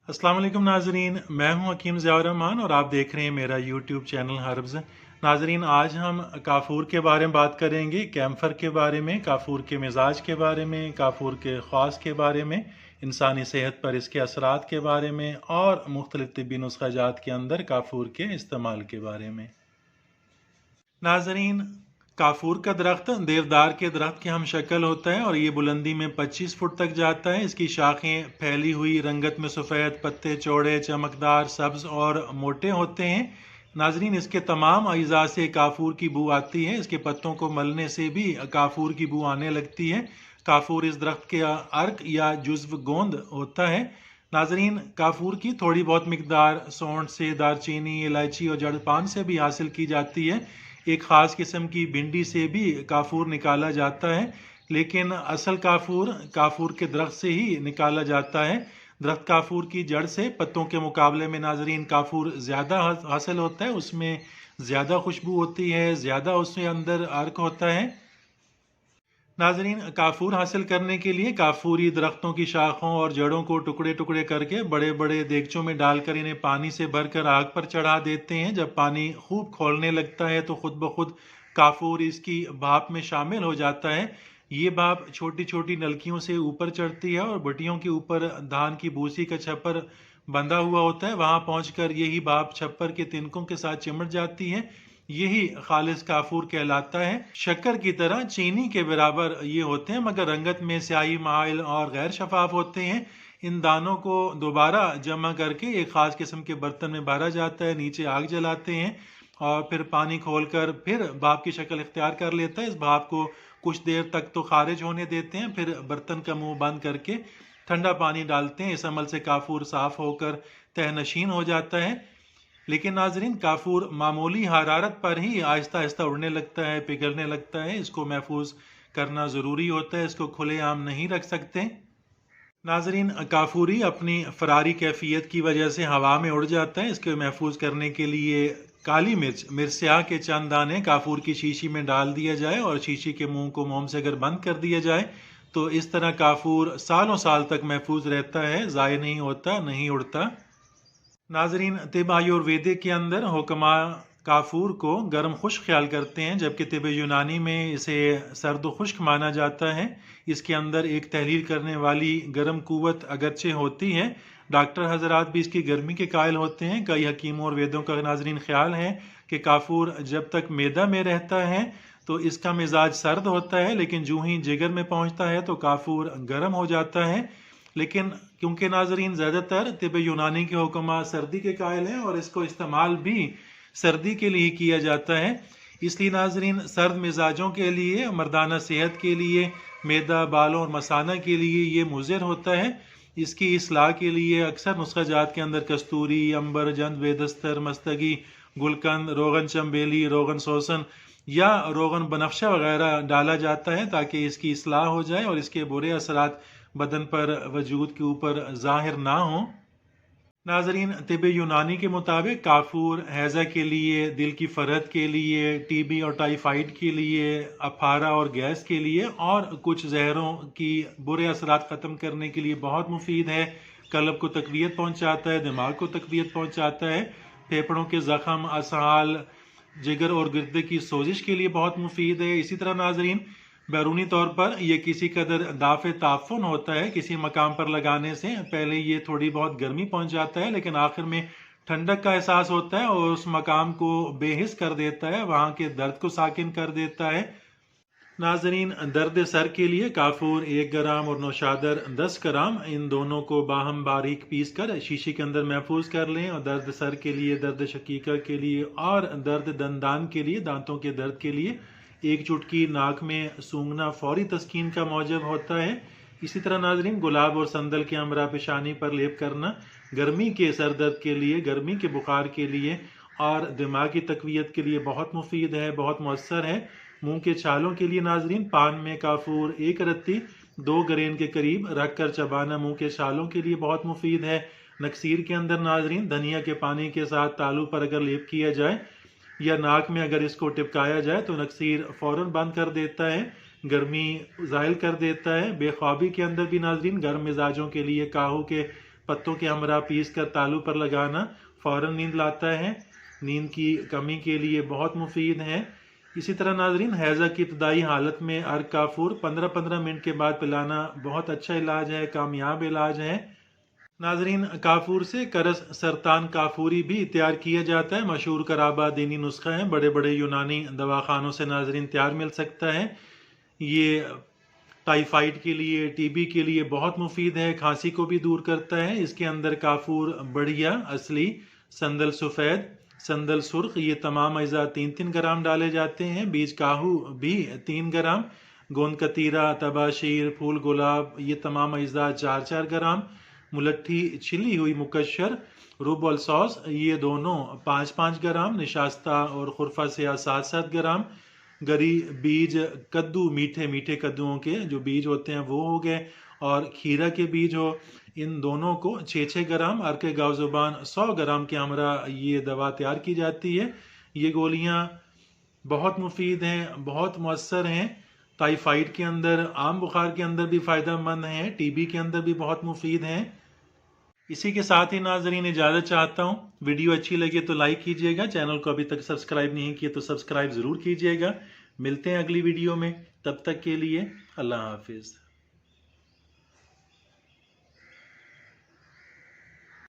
अस्सलाम वालेकुम नाजरीन, मैं हूं हकीम ज़ियाउर रहमान और आप देख रहे हैं मेरा यूट्यूब चैनल हर्ब्स। नाजरीन, आज हम काफूर के बारे में बात करेंगे, कैम्फर के बारे में, काफूर के मिजाज के बारे में, काफूर के ख़ास के बारे में, इंसानी सेहत पर इसके असरात के बारे में और मुख्तलिफ तिब्बी नुस्ख़ाजात के अंदर काफूर के इस्तेमाल के बारे में। नाजरीन, काफूर का दरख्त देवदार के दरख्त की हम शक्ल होता है और ये बुलंदी में 25 फुट तक जाता है। इसकी शाखें फैली हुई, रंगत में सफ़ेद, पत्ते चौड़े, चमकदार, सब्ज़ और मोटे होते हैं। नाजरीन, इसके तमाम अज़ा से काफूर की बू आती है। इसके पत्तों को मलने से भी काफूर की बू आने लगती है। काफूर इस दरख्त के अर्क या जुज़्व गोंद होता है। नाजरीन, काफूर की थोड़ी बहुत मिकदार सौंठ से, दारचीनी, इलायची और जड़पान से भी हासिल की जाती है। एक ख़ास किस्म की भिंडी से भी काफूर निकाला जाता है, लेकिन असल काफूर काफूर के दरख्त से ही निकाला जाता है। दरख्त काफूर की जड़ से पत्तों के मुकाबले में नाजरीन काफूर ज़्यादा हासिल होता है, उसमें ज़्यादा खुशबू होती है, ज़्यादा उसके अंदर अर्क होता है। नाजरीन, काफूर हासिल करने के लिए काफूरी दरख्तों की शाखों और जड़ों को टुकड़े टुकड़े करके बड़े बड़े देगचों में डालकर इन्हें पानी से भरकर आग पर चढ़ा देते हैं। जब पानी खूब खौलने लगता है तो खुद ब खुद काफूर इसकी भाप में शामिल हो जाता है। ये भाप छोटी छोटी नलकियों से ऊपर चढ़ती है और भट्टियों के ऊपर धान की भूसी का छप्पर बंधा हुआ होता है। वहां पहुंचकर यही भाप छप्पर के तिनकों के साथ चिमट जाती है। यही खालिस काफूर कहलाता है। शक्कर की तरह चीनी के बराबर ये होते हैं, मगर रंगत में स्याही माइल और गैर शफाफ होते हैं। इन दानों को दोबारा जमा करके एक खास किस्म के बर्तन में भरा जाता है, नीचे आग जलाते हैं और फिर पानी खोलकर फिर भाप की शक्ल इख्तियार कर लेता है। इस भाप को कुछ देर तक तो खारिज होने देते हैं, फिर बर्तन का मुंह बंद करके ठंडा पानी डालते हैं। इस अमल से काफूर साफ होकर तहनशीन हो जाता है। लेकिन नाजरीन, काफूर मामूली हरारत पर ही आहिस्ता आहिस्ता उड़ने लगता है, पिघलने लगता है। इसको महफूज करना ज़रूरी होता है, इसको खुलेआम नहीं रख सकते। नाजरीन, काफूरी अपनी फरारी कैफियत की वजह से हवा में उड़ जाता है। इसको महफूज करने के लिए काली मिर्च स्याह के चंद दाने काफूर की शीशी में डाल दिया जाए और शीशी के मुंह को मोम से अगर बंद कर दिया जाए तो इस तरह काफूर सालों साल तक महफूज रहता है, ज़ाय नहीं होता, नहीं उड़ता। नाजरीन, तिब आयुर्वेदिक के अंदर हुक्मा काफूर को गर्म खुश्क ख्याल करते हैं, जबकि तिब यूनानी में इसे सर्द खुश्क माना जाता है। इसके अंदर एक तहलील करने वाली गर्म कुव्वत अगरचे होती है। डॉक्टर हजरात भी इसकी गर्मी के कायल होते हैं। कई हकीमों और वेदों का नाजरीन ख्याल है कि काफूर जब तक मैदा में रहता है तो इसका मिजाज सर्द होता है, लेकिन जूं ही जिगर में पहुंचता है तो काफूर गर्म हो जाता है। लेकिन क्योंकि नाजरीन ज़्यादातर तिब यूनानी के हुक्मा सर्दी के कायल हैं और इसको इस्तेमाल भी सर्दी के लिए किया जाता है, इसलिए नाजरीन सर्द मिजाजों के लिए, मर्दाना सेहत के लिए, मैदा, बालों और मसाना के लिए ये मुज़िर होता है। इसकी इसलाह के लिए अक्सर नुस्ख़ाजात के अंदर कस्तूरी, अंबर, जंद, बेदस्तर, मस्तगी, गुलकंद, रोगन चम्बेली, रोगन सोसन या रोगन बनफ्शा वगैरह डाला जाता है ताकि इसकी इसलाह हो जाए और इसके बुरे असरात बदन पर, वजूद के ऊपर ज़ाहिर ना हो। नाजरीन, तिब यूनानी के मुताबिक काफूर हैज़ा के लिए, दिल की फरहत के लिए, टीबी और टाइफाइड के लिए, अफारा और गैस के लिए और कुछ जहरों की बुरे असरात ख़त्म करने के लिए बहुत मुफीद है। कल्ब को तक़वियत पहुँचाता है, दिमाग को तक़वियत पहुँचाता है। फेफड़ों के ज़ख़म, असहाल, जिगर और गुर्दे की सोजिश के लिए बहुत मुफीद है। इसी तरह नाजरीन, बैरूनी तौर पर यह किसी कदर दाफ़े ताफ़ुन होता है। किसी मकाम पर लगाने से पहले ये थोड़ी बहुत गर्मी पहुंचाता है, लेकिन आखिर में ठंडक का एहसास होता है और उस मकाम को बेहिस कर देता है, वहाँ के दर्द को साकिन कर देता है। नाजरीन, दर्द सर के लिए काफूर 1 ग्राम और नौशादर 10 ग्राम, इन दोनों को बाहम बारीक पीस कर शीशी के अंदर महफूज कर लें। और दर्द सर के लिए, दर्द शकीका के लिए और दर्द दंदान के लिए, दांतों के दर्द के लिए 1 चुटकी नाक में सूंघना फौरी तस्कीन का मौजब होता है। इसी तरह नाजरीन, गुलाब और संदल के अमरा पेशानी पर लेप करना गर्मी के सर दर्द के लिए, गर्मी के बुखार के लिए और दिमाग की तक़वियत के लिए बहुत मुफीद है, बहुत मौसर है। मुंह के छालों के लिए नाजरीन, पान में काफूर 1 रत्ती 2 ग्रेन के करीब रख कर चबाना मुंह के छालों के लिए बहुत मुफीद है। नक्सीर के अंदर नाजरीन, धनिया के पानी के साथ तालू पर अगर लेप किया जाए या नाक में अगर इसको टिपकाया जाए तो नक्सीर फौरन बंद कर देता है, गर्मी ज़ायल कर देता है। बेख्वाबी के अंदर भी नाजरीन गर्म मिजाजों के लिए काहू के पत्तों के हमरा पीस कर तालू पर लगाना फ़ौरन नींद लाता है, नींद की कमी के लिए बहुत मुफीद है। इसी तरह नाजरीन हैज़ा की इब्तदाई हालत में अर्क काफूर 15-15 मिनट के बाद पिलाना बहुत अच्छा इलाज है, कामयाब इलाज है। नाजरीन काफूर से करस सरतान काफूरी भी तैयार किया जाता है, मशहूर कराबा दीनी नुस्खा है, बड़े बड़े यूनानी दवाखानों से नाजरीन तैयार मिल सकता है। ये टाइफाइड के लिए, टीबी के लिए बहुत मुफीद है, खांसी को भी दूर करता है। इसके अंदर काफूर बढ़िया, असली, संदल सफ़ेद, संदल सुर्ख, ये तमाम अज़ा 3-3 ग्राम डाले जाते हैं। बीज काहू भी 3 ग्राम, गोंद कतीरा, तबाशीर, फूल गुलाब, ये तमाम अज़ा 4-4 ग्राम, मुलट्ठी छिली हुई मुकशर, रूबल सॉस, ये दोनों 5-5 ग्राम, निशास्ता और खुरफा सिया 7-7 ग्राम, गरी बीज कद्दू, मीठे मीठे कद्दुओं के जो बीज होते हैं वो हो गए, और खीरा के बीज हो, इन दोनों को 6-6 ग्राम, अर्के गाव ज़ुबान 100 ग्राम के हमरा ये दवा तैयार की जाती है। ये गोलियां बहुत मुफीद हैं, बहुत मौसर हैं। टाइफाइड के अंदर, आम बुखार के अंदर भी फ़ायदेमंद हैं, टीबी के अंदर भी बहुत मुफीद हैं। इसी के साथ ही नाजरीन इजाज़त चाहता हूँ। वीडियो अच्छी लगे तो लाइक कीजिएगा, चैनल को अभी तक सब्सक्राइब नहीं किए तो सब्सक्राइब ज़रूर कीजिएगा। मिलते हैं अगली वीडियो में, तब तक के लिए अल्लाह हाफिज़।